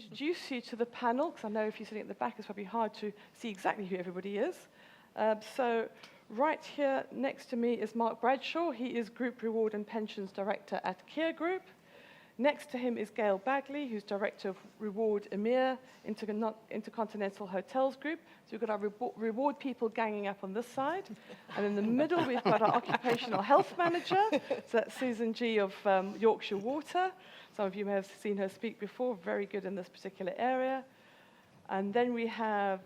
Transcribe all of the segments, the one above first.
introduce you to the panel, because I know if you're sitting at the back, it's probably hard to see exactly who everybody is. So right here next to me is Mark Bradshaw. He is Group Reward and Pensions Director at Kier Group. Next to him is Gail Bagley, who's Director of Reward EMEA, Intercontinental Hotels Group. So we've got our reward people ganging up on this side. And in the middle, we've got our Occupational Health Manager. So that's Susan G. of Yorkshire Water. Some of you may have seen her speak before, very good in this particular area. And then we have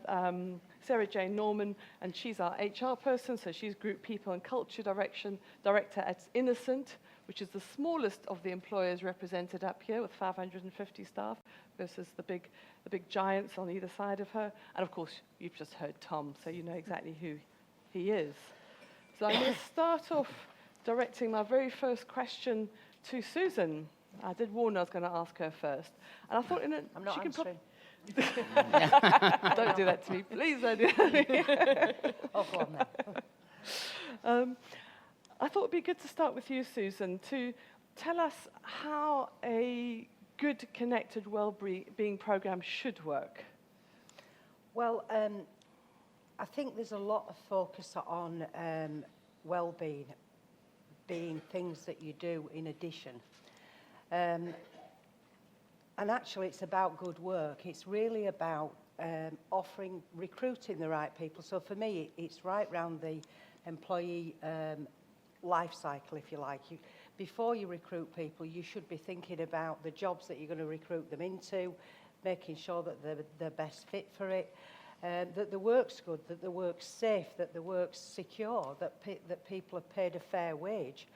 Sarah Jane Norman, and she's our HR person, so she's Group People and Culture Director at Innocent, which is the smallest of the employers represented up here with 550 staff versus the big giants on either side of her. And of course, you've just heard Tom, so you know exactly who he is. So I'm going to start off directing my very first question to Susan. I did warn I was going to ask her first. And I thought, I'm not answering. Don't do that to me, please. Don't do that to me. Oh, go on then. I thought it'd be good to start with you, Susan, to tell us how a good connected well-being program should work. Well, I think there's a lot of focus on well-being, being things that you do in addition. And actually, it's about good work. It's really about recruiting the right people. So for me, it's right round the employee life cycle, if you like. Before you recruit people, you should be thinking about the jobs that you're going to recruit them into, making sure that they're best fit for it, that the work's good, that the work's safe, that the work's secure, that people are paid a fair wage,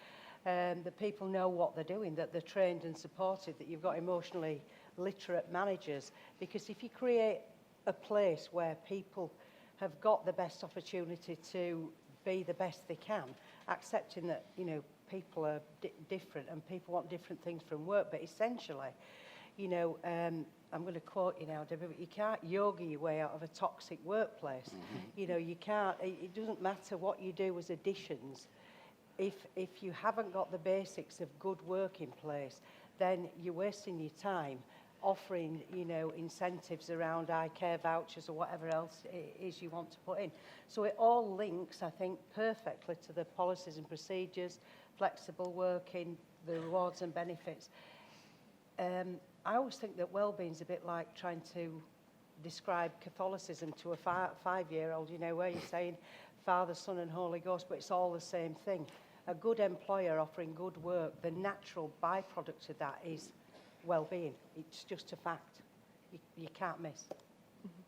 that people know what they're doing, that they're trained and supported, that you've got emotionally literate managers. Because if you create a place where people have got the best opportunity to be the best they can, accepting that, you know, people are different and people want different things from work, but essentially, you know, I'm going to quote you now, Debi, but you can't yoga your way out of a toxic workplace. Mm-hmm. You know, you can't, it doesn't matter what you do as additions. If you haven't got the basics of good work in place, then you're wasting your time offering, you know, incentives around iCare vouchers or whatever else it is you want to put in. So it all links, I think, perfectly to the policies and procedures, flexible working, the rewards and benefits. I always think that well-being is a bit like trying to describe Catholicism to a five-year-old, you know, where you're saying Father, Son and Holy Ghost, but it's all the same thing. A good employer offering good work, the natural byproduct of that is well-being. It's just a fact. You can't miss. Mm-hmm.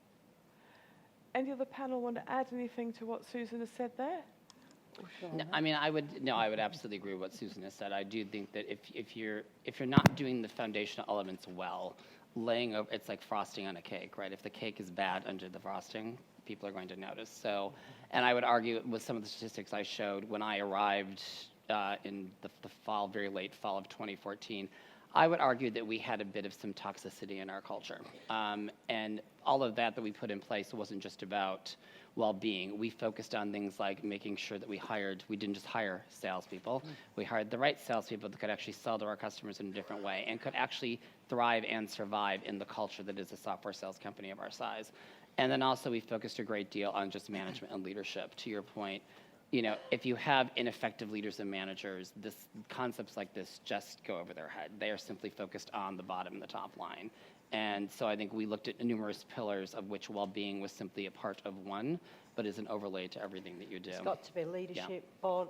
Any other panel want to add anything to what Susan has said there? No, I mean, I would absolutely agree with what Susan has said. I do think that if you're not doing the foundational elements well, laying over, it's like frosting on a cake, right? If the cake is bad under the frosting, people are going to notice. So, and I would argue with some of the statistics I showed when I arrived in the fall, very late fall of 2014, I would argue that we had a bit of some toxicity in our culture. And all of that we put in place wasn't just about well-being. We focused on things like making sure that we didn't just hire salespeople. We hired the right salespeople that could actually sell to our customers in a different way and could actually thrive and survive in the culture that is a software sales company of our size. And then also we focused a great deal on just management and leadership. To your point, you know, if you have ineffective leaders and managers, concepts like this just go over their head. They are simply focused on the bottom and the top line. And so I think we looked at numerous pillars of which well-being was simply a part of one, but is an overlay to everything that you do. It's got to be leadership, board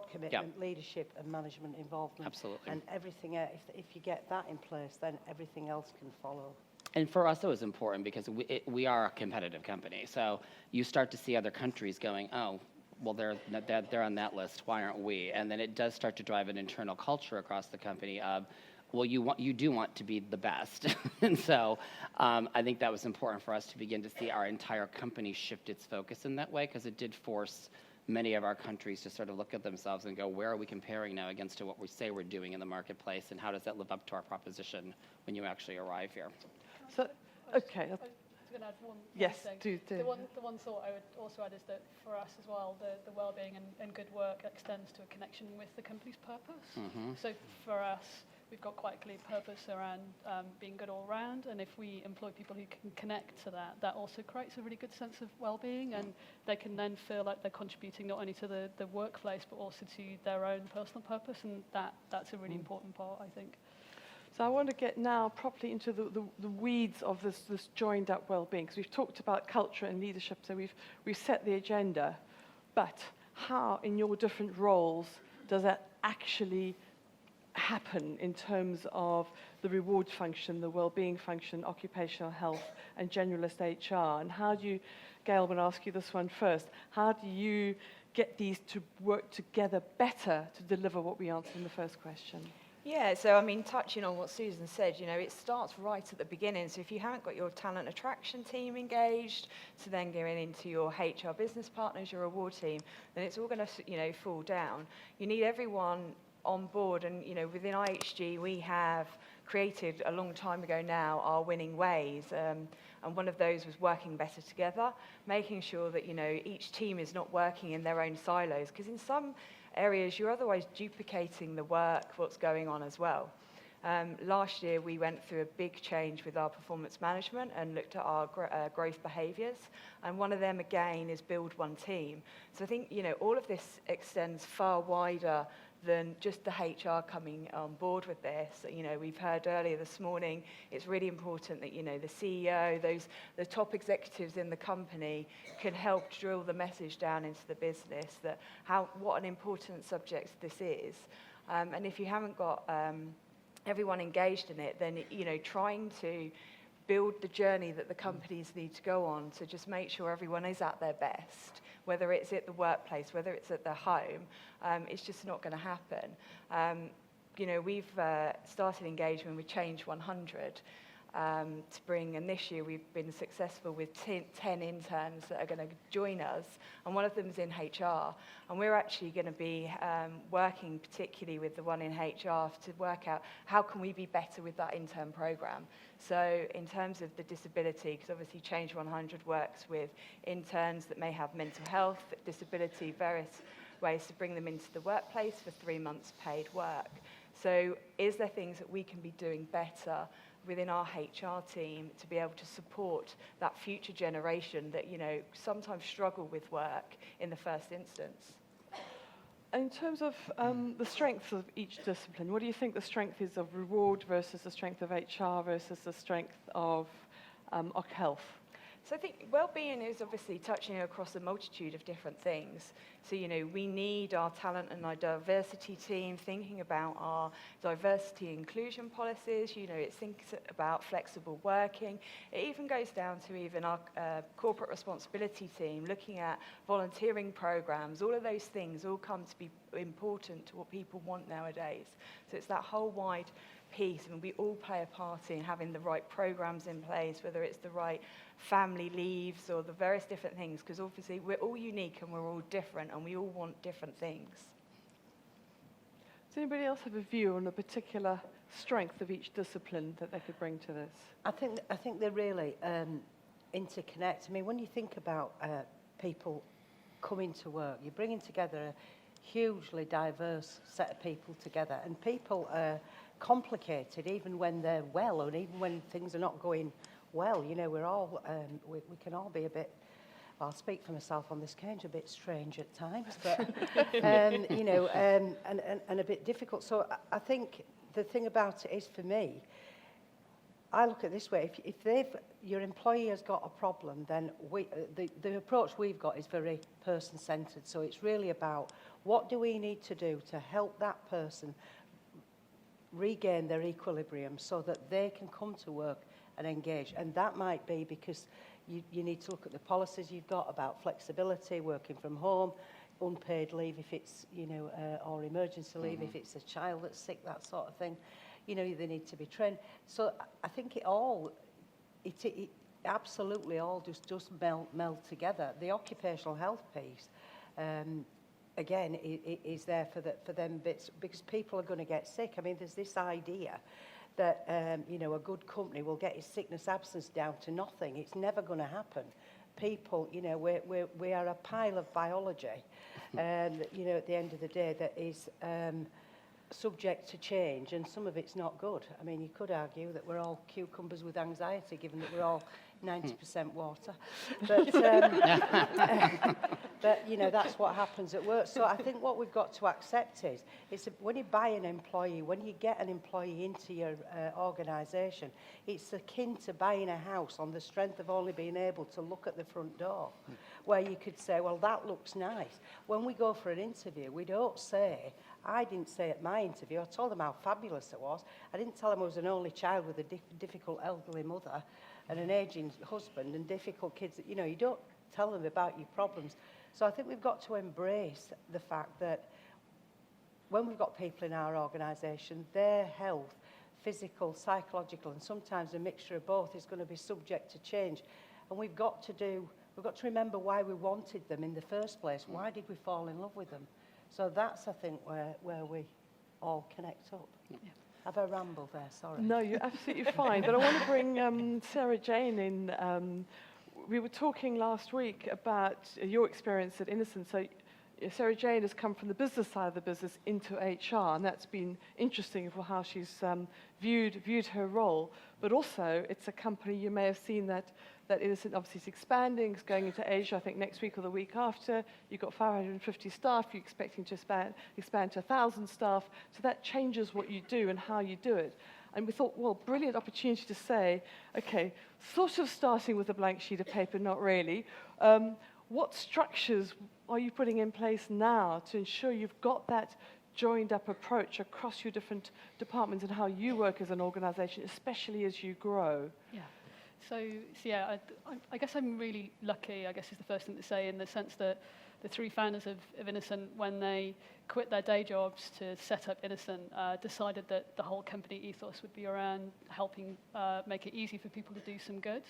commitment, leadership and management involvement. Absolutely. And everything, if you get that in place, then everything else can follow. And for us, it was important because we are a competitive company. So you start to see other countries going, oh, well, they're on that list. Why aren't we? And then it does start to drive an internal culture across the company of, well, you do want to be the best. And so I think that was important for us to begin to see our entire company shift its focus in that way, because it did force many of our countries to sort of look at themselves and go, where are we comparing now against to what we say we're doing in the marketplace, and how does that live up to our proposition when you actually arrive here? So, okay. I was going to add one yes, thing. do. The one thought I would also add is that for us as well, the well-being and good work extends to a connection with the company's purpose. Mm-hmm. So for us, we've got quite a clear purpose around being good all round, and if we employ people who can connect to that, that also creates a really good sense of well-being, and they can then feel like they're contributing not only to the workplace but also to their own personal purpose, and that's a really important part, I think. So I want to get now properly into the weeds of this joined-up well-being, because we've talked about culture and leadership, so we've set the agenda. But how, in your different roles, does that actually happen in terms of the reward function, the well-being function, occupational health, and generalist HR? And how do you, Gail, I'm going to ask you this one first, how do you get these to work together better to deliver what we answered in the first question? Yeah, so I mean, touching on what Susan said, you know, it starts right at the beginning. So if you haven't got your talent attraction team engaged, to then going into your HR business partners, your reward team, then it's all going to, you know, fall down. You need everyone on board, and, you know, within IHG, we have created a long time ago now our winning ways, and one of those was working better together, making sure that, you know, each team is not working in their own silos, because in some areas you're otherwise duplicating the work, what's going on as well. Last year we went through a big change with our performance management and looked at our growth behaviours, and one of them again is build one team. So I think, you know, all of this extends far wider than just the HR coming on board with this. You know, we've heard earlier this morning, it's really important that, you know, the CEO, the top executives in the company can help drill the message down into the business that what an important subject this is. And if you haven't got everyone engaged in it, then, you know, trying to build the journey that the companies need to go on to just make sure everyone is at their best, whether it's at the workplace, whether it's at their home, it's just not going to happen. You know, we've started engagement with Change 100 to bring, and this year we've been successful with 10 interns that are going to join us, and one of them is in HR, and we're actually going to be working particularly with the one in HR to work out how can we be better with that intern program. So in terms of the disability, because obviously Change 100 works with interns that may have mental health, disability, various ways to bring them into the workplace for 3 months paid work. So is there things that we can be doing better within our HR team to be able to support that future generation that, you know, sometimes struggle with work in the first instance? In terms of the strengths of each discipline, what do you think the strength is of reward versus the strength of HR versus the strength of health? So I think well-being is obviously touching across a multitude of different things. So, you know, we need our talent and our diversity team thinking about our diversity inclusion policies. You know, it thinks about flexible working. It even goes down to even our corporate responsibility team looking at volunteering programs. All of those things all come to be important to what people want nowadays. So it's that whole wide piece, and we all play a part in having the right programs in place, whether it's the right family leaves or the various different things, because obviously we're all unique and we're all different and we all want different things. Does anybody else have a view on a particular strength of each discipline that they could bring to this? I think they're really interconnect. I mean, when you think about people coming to work, you're bringing together a hugely diverse set of people together, and people are complicated even when they're well, and even when things are not going well. You know, we're all we can all be a bit, well, I'll speak for myself on this occasion, a bit strange at times, but you know, and a bit difficult. So I think the thing about it is, for me, I look at it this way: if your employee has got a problem, then the approach we've got is very person-centred. So it's really about what do we need to do to help that person regain their equilibrium so that they can come to work and engage. And that might be because you need to look at the policies you've got about flexibility, working from home, unpaid leave if it's, you know, or emergency leave if it's a child that's sick, that sort of thing. You know, they need to be trained. So I think it absolutely all just meld together. The occupational health piece, again, is there for them bits, because people are going to get sick. I mean, there's this idea that, you know, a good company will get his sickness absence down to nothing. It's never going to happen. People, you know, we are a pile of biology, you know, at the end of the day, that is subject to change, and some of it's not good. I mean, you could argue that we're all cucumbers with anxiety, given that we're all 90% water. But, but, you know, that's what happens at work. So I think what we've got to accept is, when you buy an employee, when you get an employee into your organisation, it's akin to buying a house on the strength of only being able to look at the front door, where you could say, well, that looks nice. When we go for an interview, we don't say, I didn't say at my interview, I told them how fabulous it was. I didn't tell them I was an only child with a difficult elderly mother and an ageing husband and difficult kids. You know, you don't tell them about your problems. So I think we've got to embrace the fact that when we've got people in our organisation, their health, physical, psychological, and sometimes a mixture of both, is going to be subject to change. And we've got to remember why we wanted them in the first place. Why did we fall in love with them? So that's, I think, where we all connect up. Yeah. Have I rambled there? Sorry. No, you're absolutely fine. But I want to bring Sarah Jane in. We were talking last week about your experience at Innocent. So Sarah Jane has come from the business side of the business into HR, and that's been interesting for how she's viewed her role. But also, it's a company, you may have seen that Innocent obviously is expanding, it's going into Asia, I think next week or the week after. You've got 550 staff, you're expecting to expand to 1,000 staff. So that changes what you do and how you do it. And we thought, well, brilliant opportunity to say, okay, sort of starting with a blank sheet of paper, not really. What structures are you putting in place now to ensure you've got that joined up approach across your different departments and how you work as an organisation, especially as you grow? Yeah. So yeah, I guess I'm really lucky, I guess is the first thing to say, in the sense that the three founders of Innocent, when they quit their day jobs to set up Innocent, decided that the whole company ethos would be around helping make it easy for people to do some good.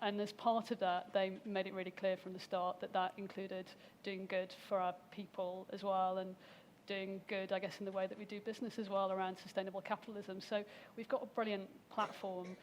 And as part of that, they made it really clear from the start that that included doing good for our people as well, and doing good, I guess, in the way that we do business as well around sustainable capitalism. So we've got a brilliant platform.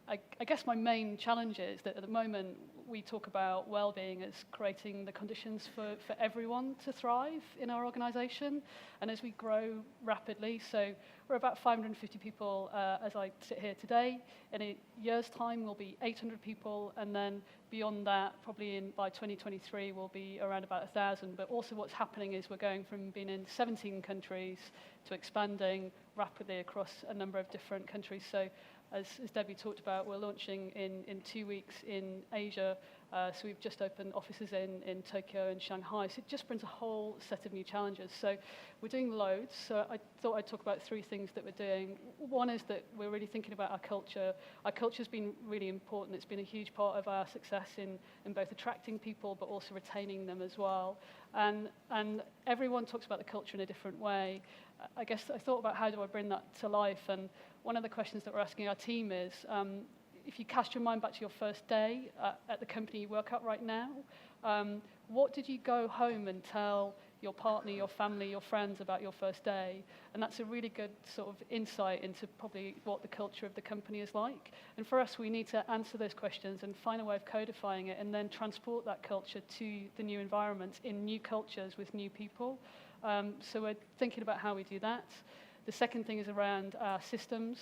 I guess my main challenge is that at the moment we talk about well-being as creating the conditions for everyone to thrive in our organisation. And as we grow rapidly, so we're about 550 people as I sit here today. In a year's time, we'll be 800 people, and then beyond that, probably by 2023, we'll be around about 1,000. But also what's happening is we're going from being in 17 countries to expanding rapidly across a number of different countries. So as Debbie talked about, we're launching in 2 weeks in Asia. So we've just opened offices in Tokyo and Shanghai. So it just brings a whole set of new challenges. So we're doing loads. So I thought I'd talk about three things that we're doing. One is that we're really thinking about our culture. Our culture's been really important. It's been a huge part of our success in both attracting people but also retaining them as well. And everyone talks about the culture in a different way. I guess I thought about how do I bring that to life, and one of the questions that we're asking our team is, if you cast your mind back to your first day at the company you work at right now, what did you go home and tell your partner, your family, your friends about your first day? And that's a really good sort of insight into probably what the culture of the company is like. And for us, we need to answer those questions and find a way of codifying it and then transport that culture to the new environments in new cultures with new people. So we're thinking about how we do that. The second thing is around our systems.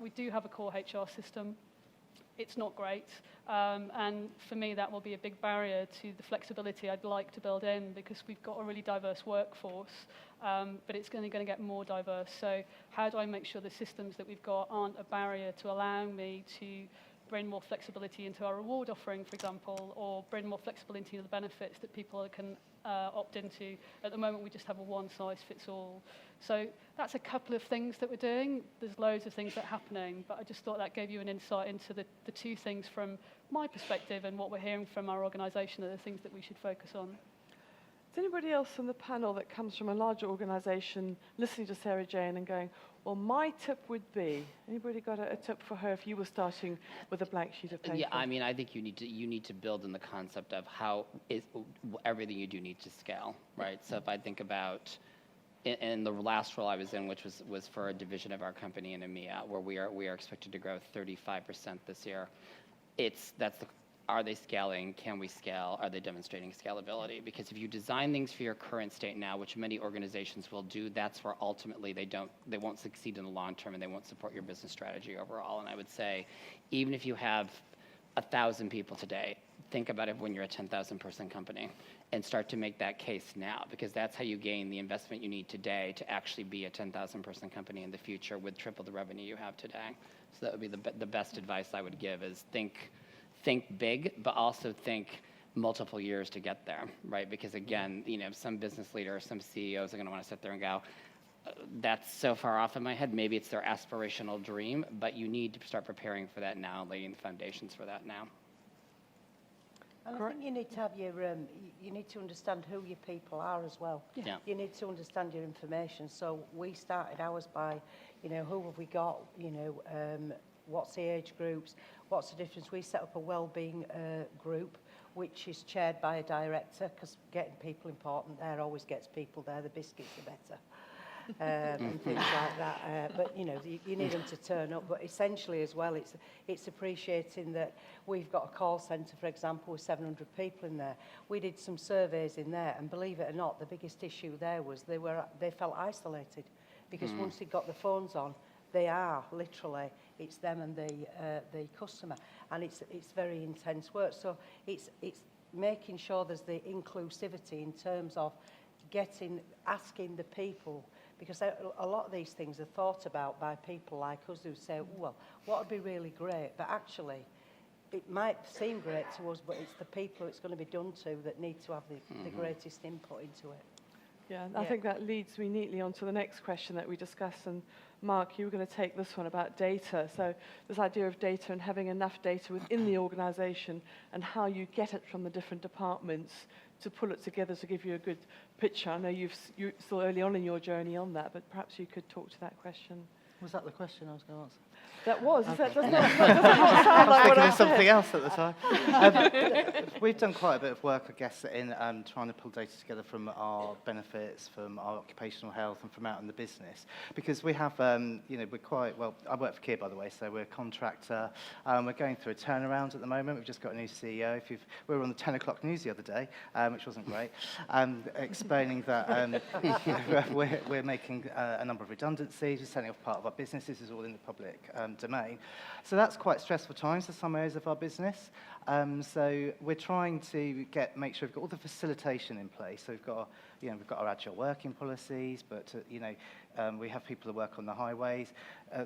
We do have a core HR system. It's not great. And for me, that will be a big barrier to the flexibility I'd like to build in, because we've got a really diverse workforce, but it's going to get more diverse. So how do I make sure the systems that we've got aren't a barrier to allowing me to bring more flexibility into our reward offering, for example, or bring more flexibility into the benefits that people can opt into. At the moment, we just have a one-size-fits-all. So that's a couple of things that we're doing. There's loads of things that are happening, but I just thought that gave you an insight into the two things from my perspective and what we're hearing from our organisation are the things that we should focus on. Is anybody else on the panel that comes from a larger organisation listening to Sarah Jane and going, well, my tip would be, anybody got a tip for her if you were starting with a blank sheet of paper? Yeah, I mean, I think you need to build in the concept of how everything you do needs to scale, right? So if I think about in the last role I was in, which was for a division of our company in EMEA, where we are expected to grow 35% this year. That's are they scaling? Can we scale? Are they demonstrating scalability? Because if you design things for your current state now, which many organizations will do, that's where ultimately they won't succeed in the long term, and they won't support your business strategy overall. And I would say, even if you have 1,000 people today, think about it when you're a 10,000 person company, and start to make that case now, because that's how you gain the investment you need today to actually be a 10,000 person company in the future with triple the revenue you have today. So that would be the best advice I would give, is think big, but also think multiple years to get there, right? Because again, some business leaders, some CEOs are going to want to sit there and go, that's so far off in my head. Maybe it's their aspirational dream, but you need to start preparing for that now, laying the foundations for that now. And I think you need to have you need to understand who your people are as well. Yeah. You need to understand your information. So we started ours by, who have we got, what's the age groups, what's the difference. We set up a wellbeing group, which is chaired by a director, because getting people important there always gets people there. The biscuits are better. And things like that. But, you need them to turn up. But essentially as well, it's appreciating that we've got a call centre, for example, with 700 people in there. We did some surveys in there, and believe it or not, the biggest issue there was they felt isolated, because once they got the phones on, they are literally, it's them and the customer, and it's very intense work. So it's making sure there's the inclusivity in terms of asking the people, because a lot of these things are thought about by people like us who say, well, what would be really great? But actually, it might seem great to us, but it's the people it's going to be done to that need to have the greatest input into it. Yeah, I think that leads me neatly on to the next question that we discussed. And Mark, you were going to take this one about data. So this idea of data and having enough data within the organisation, and how you get it from the different departments to pull it together to give you a good picture. I know you're still early on in your journry on that, but perhaps you could talk to that question. Was that the question I was going to answer? That was. That does not sound like what I said. Something else at the time. We've done quite a bit of work, I guess, in trying to pull data together from our benefits, from our occupational health, and from out in the business. Because we have, we're quite, well, I work for Kier, by the way, so we're a contractor. We're going through a turnaround at the moment. We've just got a new CEO. We were on the 10 o'clock news the other day, which wasn't great, explaining that we're making a number of redundancies. We're selling off part of our business. This is all in the public domain. So that's quite stressful times for some areas of our business. So we're trying to make sure we've got all the facilitation in place. So we've got our agile working policies, but we have people who work on the highways.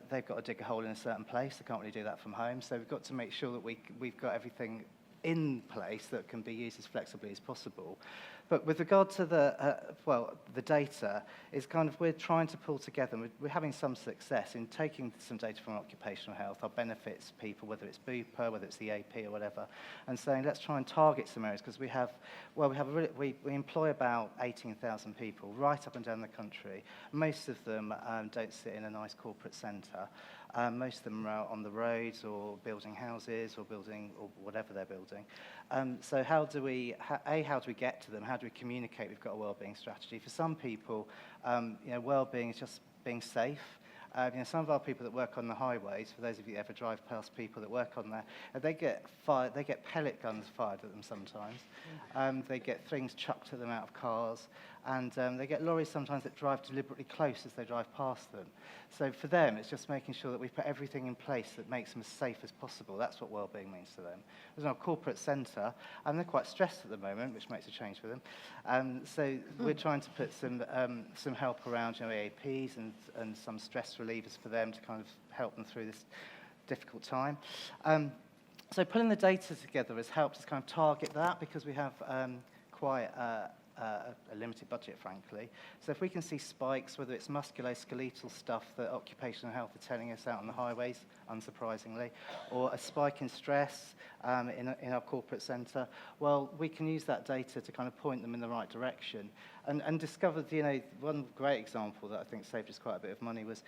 They've got to dig a hole in a certain place. They can't really do that from home. So we've got to make sure that we've got everything in place that can be used as flexibly as possible. But with regard to the data, is kind of we're trying to pull together, and we're having some success in taking some data from occupational health, our benefits people, whether it's BUPA, whether it's the AP or whatever, and saying let's try and target some areas, because we employ about 18,000 people right up and down the country. Most of them don't sit in a nice corporate centre. Most of them are out on the roads or building houses or building or whatever they're building. So how do we get to them? How do we communicate we've got a wellbeing strategy? For some people, wellbeing is just being safe. Some of our people that work on the highways, for those of you that ever drive past people that work on there, they get pellet guns fired at them sometimes. They get things chucked at them out of cars, and they get lorries sometimes that drive deliberately close as they drive past them. So for them, it's just making sure that we put everything in place that makes them as safe as possible. That's what wellbeing means to them. There's our corporate centre, and they're quite stressed at the moment, which makes a change for them. So we're trying to put some help around AAPs and some stress relievers for them to kind of help them through this difficult time. So pulling the data together has helped us kind of target that, because we have quite a limited budget, frankly. So if we can see spikes, whether it's musculoskeletal stuff that occupational health are telling us out on the highways, unsurprisingly, or a spike in stress in our corporate centre, well, we can use that data to kind of point them in the right direction. And discovered, one great example that I think saved us quite a bit of money was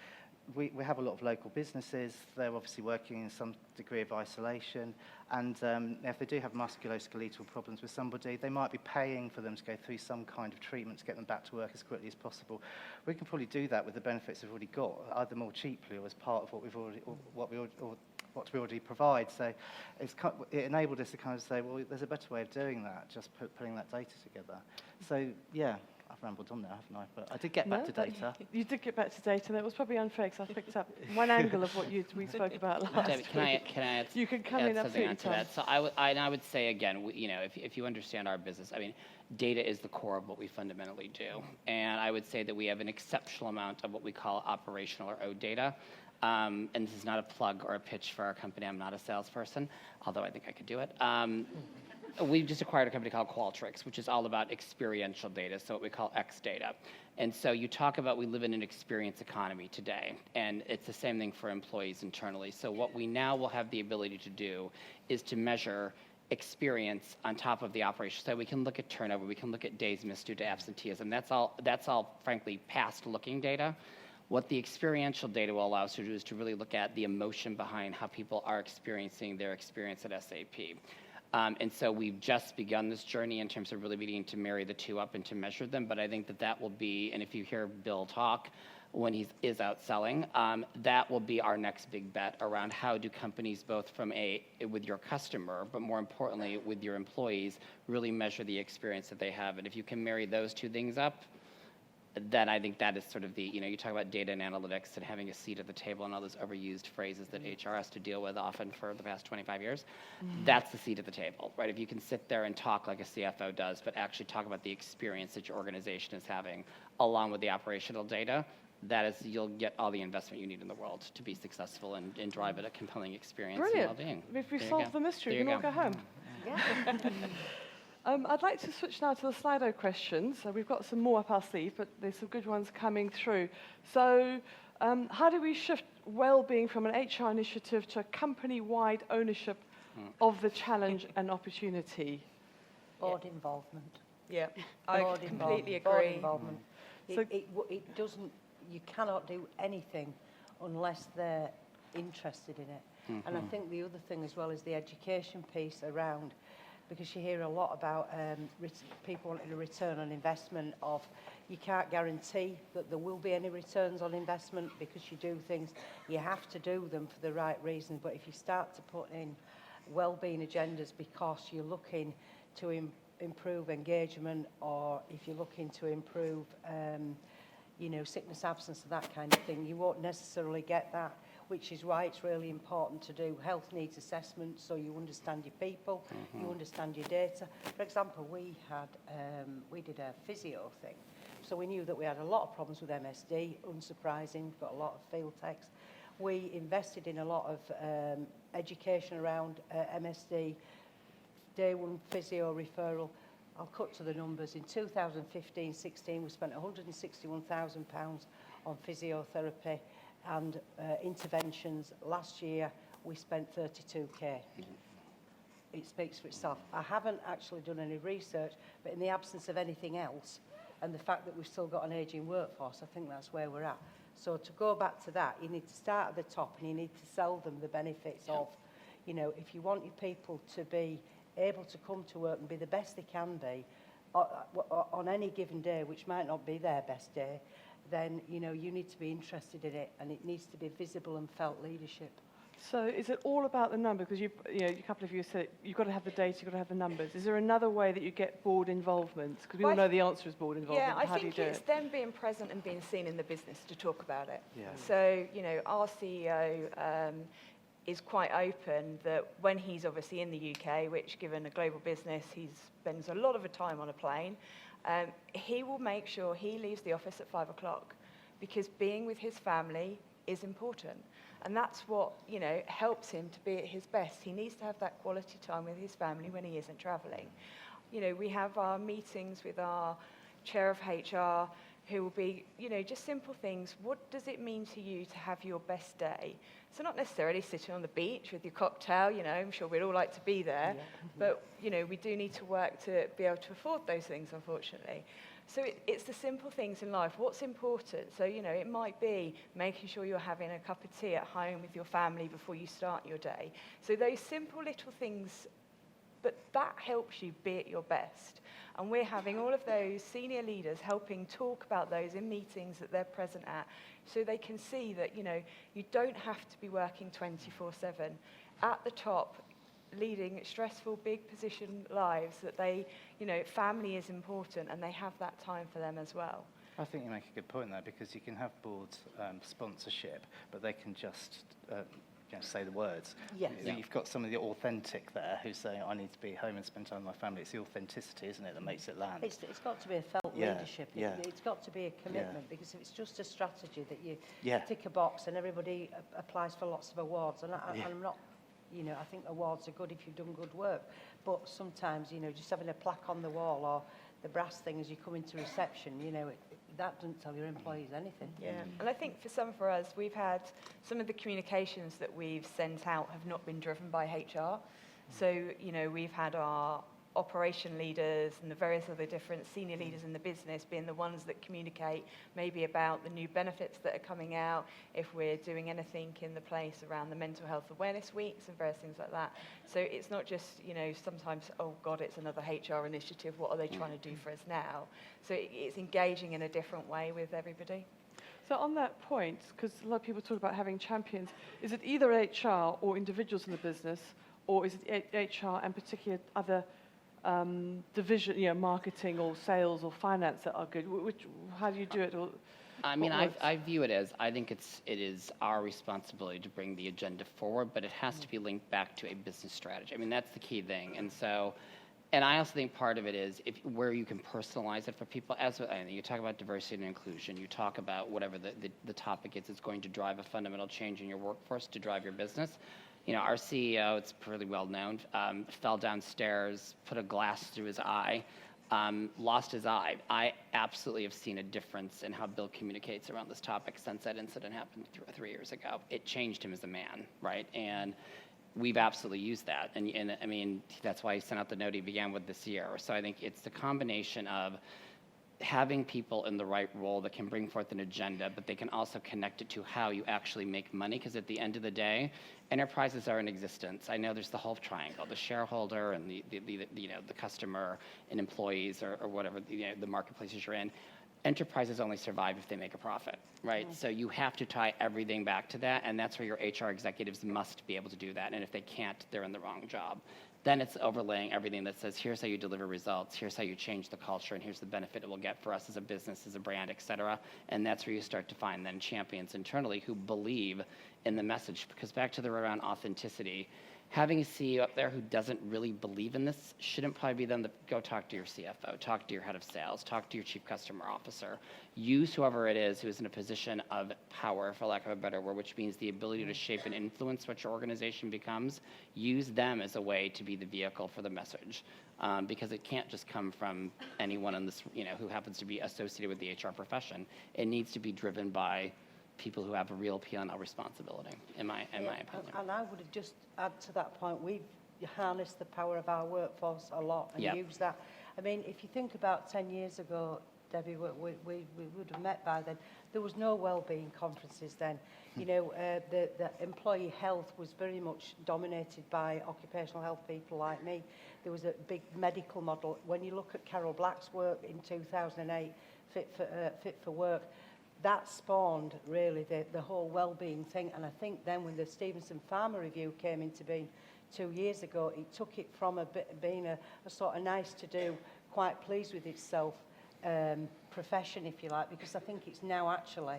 we have a lot of local businesses. They're obviously working in some degree of isolation, and if they do have musculoskeletal problems with somebody, they might be paying for them to go through some kind of treatment to get them back to work as quickly as possible. We can probably do that with the benefits we've already got, either more cheaply or as part of what we've already, or what we already provide. So it enabled us to kind of say, well, there's a better way of doing that, just putting that data together. So, yeah, I've rambled on there, haven't I? But I did get back to data. You did get back to data, and it was probably unfair because I picked up one angle of what we spoke about last Debbie, week. can I add, You can come add in something absolutely, onto Tom. that? So I would say, again, if you understand our business, I mean, data is the core of what we fundamentally do. And I would say that we have an exceptional amount of what we call operational or O data. And this is not a plug or a pitch for our company. I'm not a salesperson, although I think I could do it. We just acquired a company called Qualtrics, which is all about experiential data, so what we call X data. And so you talk about we live in an experience economy today, and it's the same thing for employees internally. So what we now will have the ability to do is to measure experience on top of the operation. So we can look at turnover, we can look at days missed due to absenteeism. That's all frankly, past-looking data. What the experiential data will allow us to do is to really look at the emotion behind how people are experiencing their experience at SAP. And so we've just begun this journey in terms of really beginning to marry the two up and to measure them. But I think that will be, and if you hear Bill talk when he is out selling, that will be our next big bet around how do companies, both with your customer, but more importantly with your employees, really measure the experience that they have. And if you can marry those two things up, then I think that is sort of the, you talk about data and analytics and having a seat at the table and all those overused phrases that HR has to deal with often for the past 25 years. That's the seat at the table, right? If you can sit there and talk like a CFO does, but actually talk about the experience that your organization is having along with the operational data, that is, you'll get all the investment you need in the world to be successful and drive a compelling experience Brilliant. and well-being. If we There you solved go. the mystery, There we you can all go home. Yeah. I'd like to switch now to the Slido questions. So we've got some more up our sleeve, but there's some good ones coming through. So how do we shift well-being from an HR initiative to a company-wide ownership of the challenge and opportunity? Board involvement. Yeah, I Board completely involvement. Board agree. involvement. So- It doesn't, you cannot do anything unless they're interested in it. And I think the other thing as well is the education piece around, because you hear a lot about people wanting a return on investment of, you can't guarantee that there will be any returns on investment because you do things, you have to do them for the right reasons. But if you start to put in wellbeing agendas because you're looking to improve engagement, or if you're looking to improve, sickness, absence, that kind of thing, you won't necessarily get that, which is why it's really important to do health needs assessments so you understand your people, you understand your data. For example, we did a physio thing, so we knew that we had a lot of problems with MSD, unsurprising, we've got a lot of field techs. We invested in a lot of education around MSD, day one physio referral. I'll cut to the numbers. In 2015-16, we spent £161,000 on physiotherapy and interventions. Last year, we spent 32k. It speaks for itself. I haven't actually done any research, but in the absence of anything else, and the fact that we've still got an ageing workforce, I think that's where we're at. So to go back to that, you need to start at the top and you need to sell them the benefits of, if you want your people to be able to come to work and be the best they can be on any given day, which might not be their best day, then you need to be interested in it, and it needs to be visible and felt leadership. So is it all about the number? Because a couple of you said you've got to have the data, you've got to have the numbers. Is there another way that you get board involvement? Because we all know the answer is board involvement. Yeah, I How do you think do it's it? them being present and being seen in the business to talk about it. Yeah. So, our CEO is quite open that when he's obviously in the UK, which given a global business, he spends a lot of time on a plane, he will make sure he leaves the office at 5 o'clock because being with his family is important. And that's what, helps him to be at his best. He needs to have that quality time with his family when he isn't travelling. We have our meetings with our chair of HR who will be, just simple things. What does it mean to you to have your best day? So not necessarily sitting on the beach with your cocktail, I'm sure we'd all like to be there, but, we do need to work to be able to afford those things, unfortunately. So it's the simple things in life. What's important? So, it might be making sure you're having a cup of tea at home with your family before you start your day. So those simple little things, but that helps you be at your best. And we're having all of those senior leaders helping talk about those in meetings that they're present at, so they can see that, you know, you don't have to be working 24/7. At the top, leading stressful, big position lives, that they, you know, family is important and they have that time for them as well. I think you make a good point there, because you can have board sponsorship, but they can just say the words. Yes. You've got somebody authentic there who's saying, I need to be home and spend time with my family. It's the authenticity, isn't it, that makes it land? It's got to be a felt leadership. Yeah. It's got to be a commitment, because if it's just a strategy that you Yeah. tick a box and everybody applies for lots of awards, and I'm not, you know, I think awards are good if you've done good work, but sometimes, you know, just having a plaque on the wall or the brass thing as you come into reception, you know, that doesn't tell your employees anything. Yeah, and I think for us, we've had some of the communications that we've sent out have not been driven by HR. So, you know, we've had our operation leaders and the various other different senior leaders in the business being the ones that communicate maybe about the new benefits that are coming out, if we're doing anything in the place around the mental health awareness weeks and various things like that. So it's not just, you know, sometimes, oh God, it's another HR initiative, what are they trying to do for us now? So it's engaging in a different way with everybody. So on that point, because a lot of people talk about having champions, is it either HR or individuals in the business, or is it HR and particularly other division, you know, marketing or sales or finance that are good? How do you do it? Or I mean, I view it as, I think it is our responsibility to bring the agenda forward, but it has to be linked back to a business strategy. I mean, that's the key thing. And so, and I also think part of it is where you can personalize it for people. You talk about diversity and inclusion, you talk about whatever the topic is, it's going to drive a fundamental change in your workforce to drive your business. You know, our CEO, it's pretty well known, fell downstairs, put a glass through his eye, lost his eye. I absolutely have seen a difference in how Bill communicates around this topic since that incident happened 3 years ago. It changed him as a man, right? And we've absolutely used that. And I mean, that's why he sent out the note he began with this year. So I think it's the combination of having people in the right role that can bring forth an agenda, but they can also connect it to how you actually make money, because at the end of the day, enterprises are in existence. I know there's the whole triangle, the shareholder and the you know, the customer and employees or whatever, you know, the marketplaces you're in. Enterprises only survive if they make a profit, right? Mm-hmm. So you have to tie everything back to that, and that's where your HR executives must be able to do that, and if they can't, they're in the wrong job. Then it's overlaying everything that says, here's how you deliver results, here's how you change the culture, and here's the benefit it will get for us as a business, as a brand, et cetera. And that's where you start to find then champions internally who believe in the message. Because back to the around authenticity, having a CEO up there who doesn't really believe in this shouldn't probably be them to go talk to your CFO, talk to your head of sales, talk to your chief customer officer. Use whoever it is who is in a position of power, for lack of a better word, which means the ability to shape and influence what your organization becomes. Use them as a way to be the vehicle for the message, because it can't just come from anyone in this, you know, who happens to be associated with the HR profession. It needs to be driven by people who have a real P&L responsibility, in my opinion. And I would have just add to that point, we've harnessed the power of our workforce a lot and used that. I mean, if you think about 10 years ago, Debbie, we would have met by then. There was no wellbeing conferences then. You know, the employee health was very much dominated by occupational health people like me. There was a big medical model. When you look at Carol Black's work in 2008, Fit for Work, that spawned really the whole wellbeing thing. And I think then when the Stevenson Pharma Review came into being 2 years ago, it took it from being a sort of nice to do, quite pleased with itself profession, if you like, because I think it's now actually,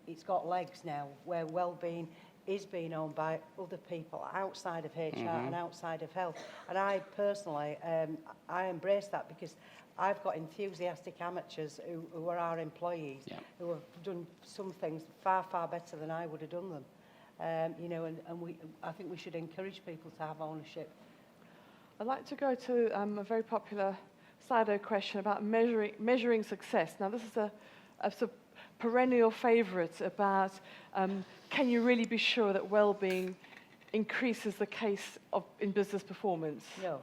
it's got legs now, where wellbeing is being owned by other people outside of HR and outside of health. And I personally, I embrace that, because I've got enthusiastic amateurs who are our employees, who have done some things far, far better than I would have done them. You know, and I think we should encourage people to have ownership. I'd like to go to a very popular Slido question about measuring success. Now, this is a sort of perennial favourite about can you really be sure that well-being increases the case in business performance? No.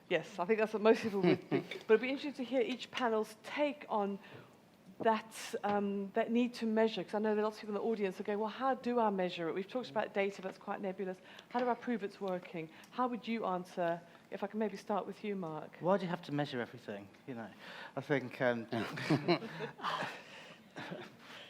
Yes, I think that's what most people would be. But it'd be interesting to hear each panel's take on that need to measure? Because I know there are lots of people in the audience who go, well, how do I measure it? We've talked about data, but it's quite nebulous. How do I prove it's working? How would you answer, if I can maybe start with you, Mark? Why do you have to measure everything? You know, I think.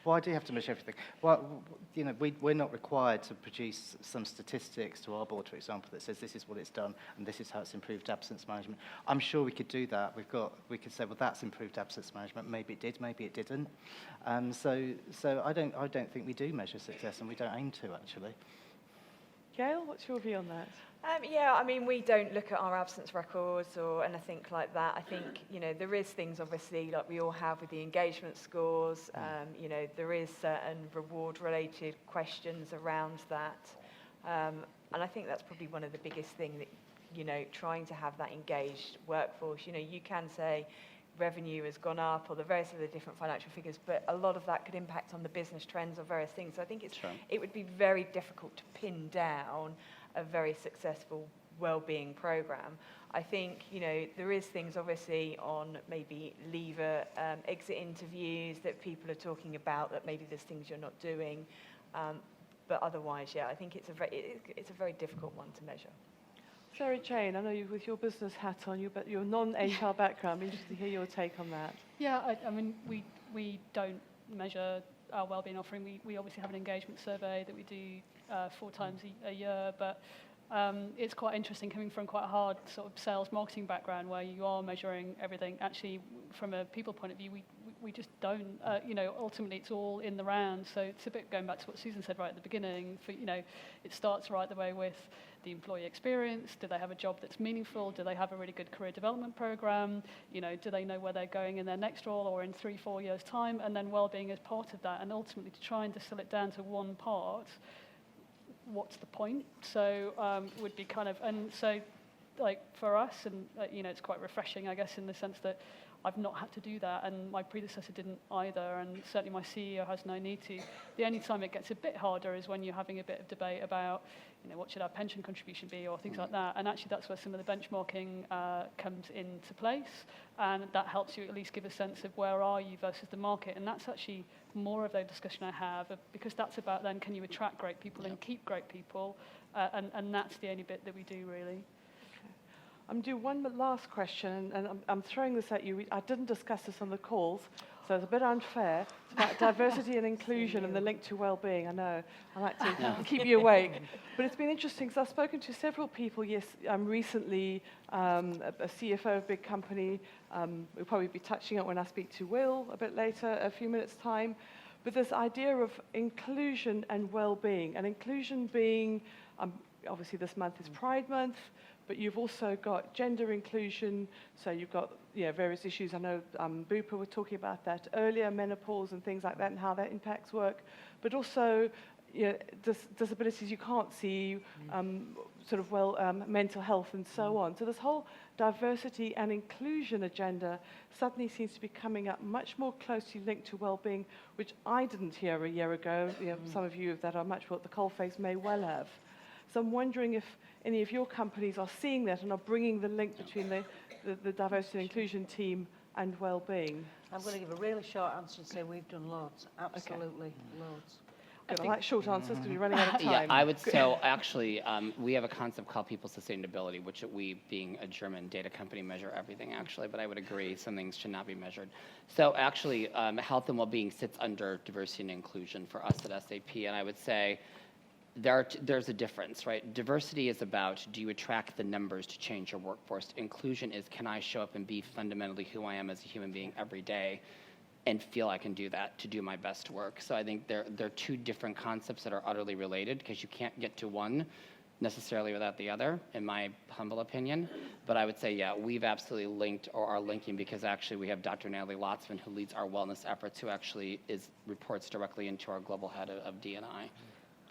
Why do you have to measure everything? Well, you know, we're not required to produce some statistics to our board, for example, that says this is what it's done and this is how it's improved absence management. I'm sure we could do that. We could say, well, that's improved absence management. Maybe it did, maybe it didn't. So I don't think we do measure success, and we don't aim to, actually. Gail, what's your view on that? Yeah, I mean, we don't look at our absence records or anything like that. I think, you know, there is things, obviously, like we all have with the engagement scores. You know, there is certain reward-related questions around that. And I think that's probably one of the biggest things that, you know, trying to have that engaged workforce. You know, you can say revenue has gone up or the various other different financial figures, but a lot of that could impact on the business trends or various things. So I think it would be very difficult to pin down a very successful wellbeing program. I think, you know, there is things obviously on maybe leaver exit interviews that people are talking about, that maybe there's things you're not doing, but otherwise, yeah, I think it's a very difficult one to measure. Sarah Jane, I know you with your business hat on, but your non-HR background, I'm interested to hear your take on that. Yeah, I mean, we don't measure our wellbeing offering. We obviously have an engagement survey that we do 4 times a year, but it's quite interesting coming from quite a hard sort of sales marketing background where you are measuring everything. Actually, from a people point of view, we just don't. You know, ultimately it's all in the round. So it's a bit going back to what Susan said right at the beginning. For, you know, it starts right the way with the employee experience. Do they have a job that's meaningful? Do they have a really good career development program? You know, do they know where they're going in their next role or in 3-4 years' time? And then well-being is part of that. And ultimately, to try and distill it down to one part, what's the point? So would be kind of, and so like for us, and you know, it's quite refreshing, I guess, in the sense that I've not had to do that, and my predecessor didn't either, and certainly my CEO has no need to. The only time it gets a bit harder is when you're having a bit of debate about, you know, what should our pension contribution be or things like that, and actually that's where some of the benchmarking comes into place, and that helps you at least give a sense of where are you versus the market, and that's actually more of the discussion I have, because that's about then can you attract great people and keep great people, and that's the only bit that we do really. I'm going to do one last question, and I'm throwing this at you. I didn't discuss this on the calls, so it's a bit unfair. It's about diversity and inclusion and the link to well-being. I know, I like to keep you awake. But it's been interesting, because I've spoken to several people recently, a CFO of a big company. We'll probably be touching on it when I speak to Will a bit later, a few minutes' time. But this idea of inclusion and well-being, and inclusion being, obviously this month is Pride Month, but you've also got gender inclusion, so you've got various issues. I know Bupa were talking about that earlier, menopause and things like that, and how that impacts work. But also, disabilities you can't see, mental health and so on. So this whole diversity and inclusion agenda suddenly seems to be coming up much more closely linked to well-being, which I didn't hear a year ago. Some of you that are much more at the coalface may well have. So I'm wondering if any of your companies are seeing that and are bringing the link between the diversity and inclusion team and well-being. I'm going to give a really short answer and say we've done loads, absolutely loads. Good. I like short answers because we're running out of time. Yeah, I would. So actually, we have a concept called people sustainability, which we, being a German data company, measure everything actually. But I would agree some things should not be measured. So actually, health and well-being sits under diversity and inclusion for us at SAP, and I would say there's a difference, right? Diversity is about, do you attract the numbers to change your workforce? Inclusion is, can I show up and be fundamentally who I am as a human being every day and feel I can do that to do my best work? So I think they're 2 different concepts that are utterly related, because you can't get to one necessarily without the other, in my humble opinion. But I would say, yeah, we've absolutely linked or are linking, because actually we have Dr. Natalie Lotzman, who leads our wellness efforts, who actually reports directly into our global head of D&I.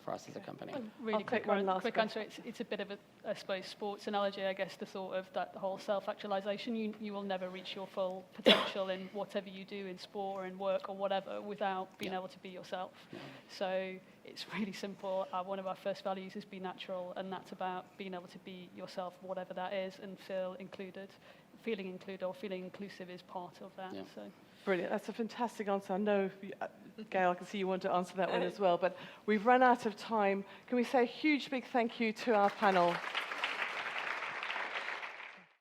For us as a company. Really quick answer. It's a bit of a, I suppose, sports analogy, I guess, the thought of that whole self-actualization. You will never reach your full potential in whatever you do in sport or in work or whatever without being able to be yourself. So it's really simple. One of our first values is be natural, and that's about being able to be yourself, whatever that is, and feel included. Feeling included or feeling inclusive is part of that. Yeah. So. Brilliant. That's a fantastic answer. I know, Gail, I can see you want to answer that one as well, but we've run out of time. Can we say a huge big thank you to our panel?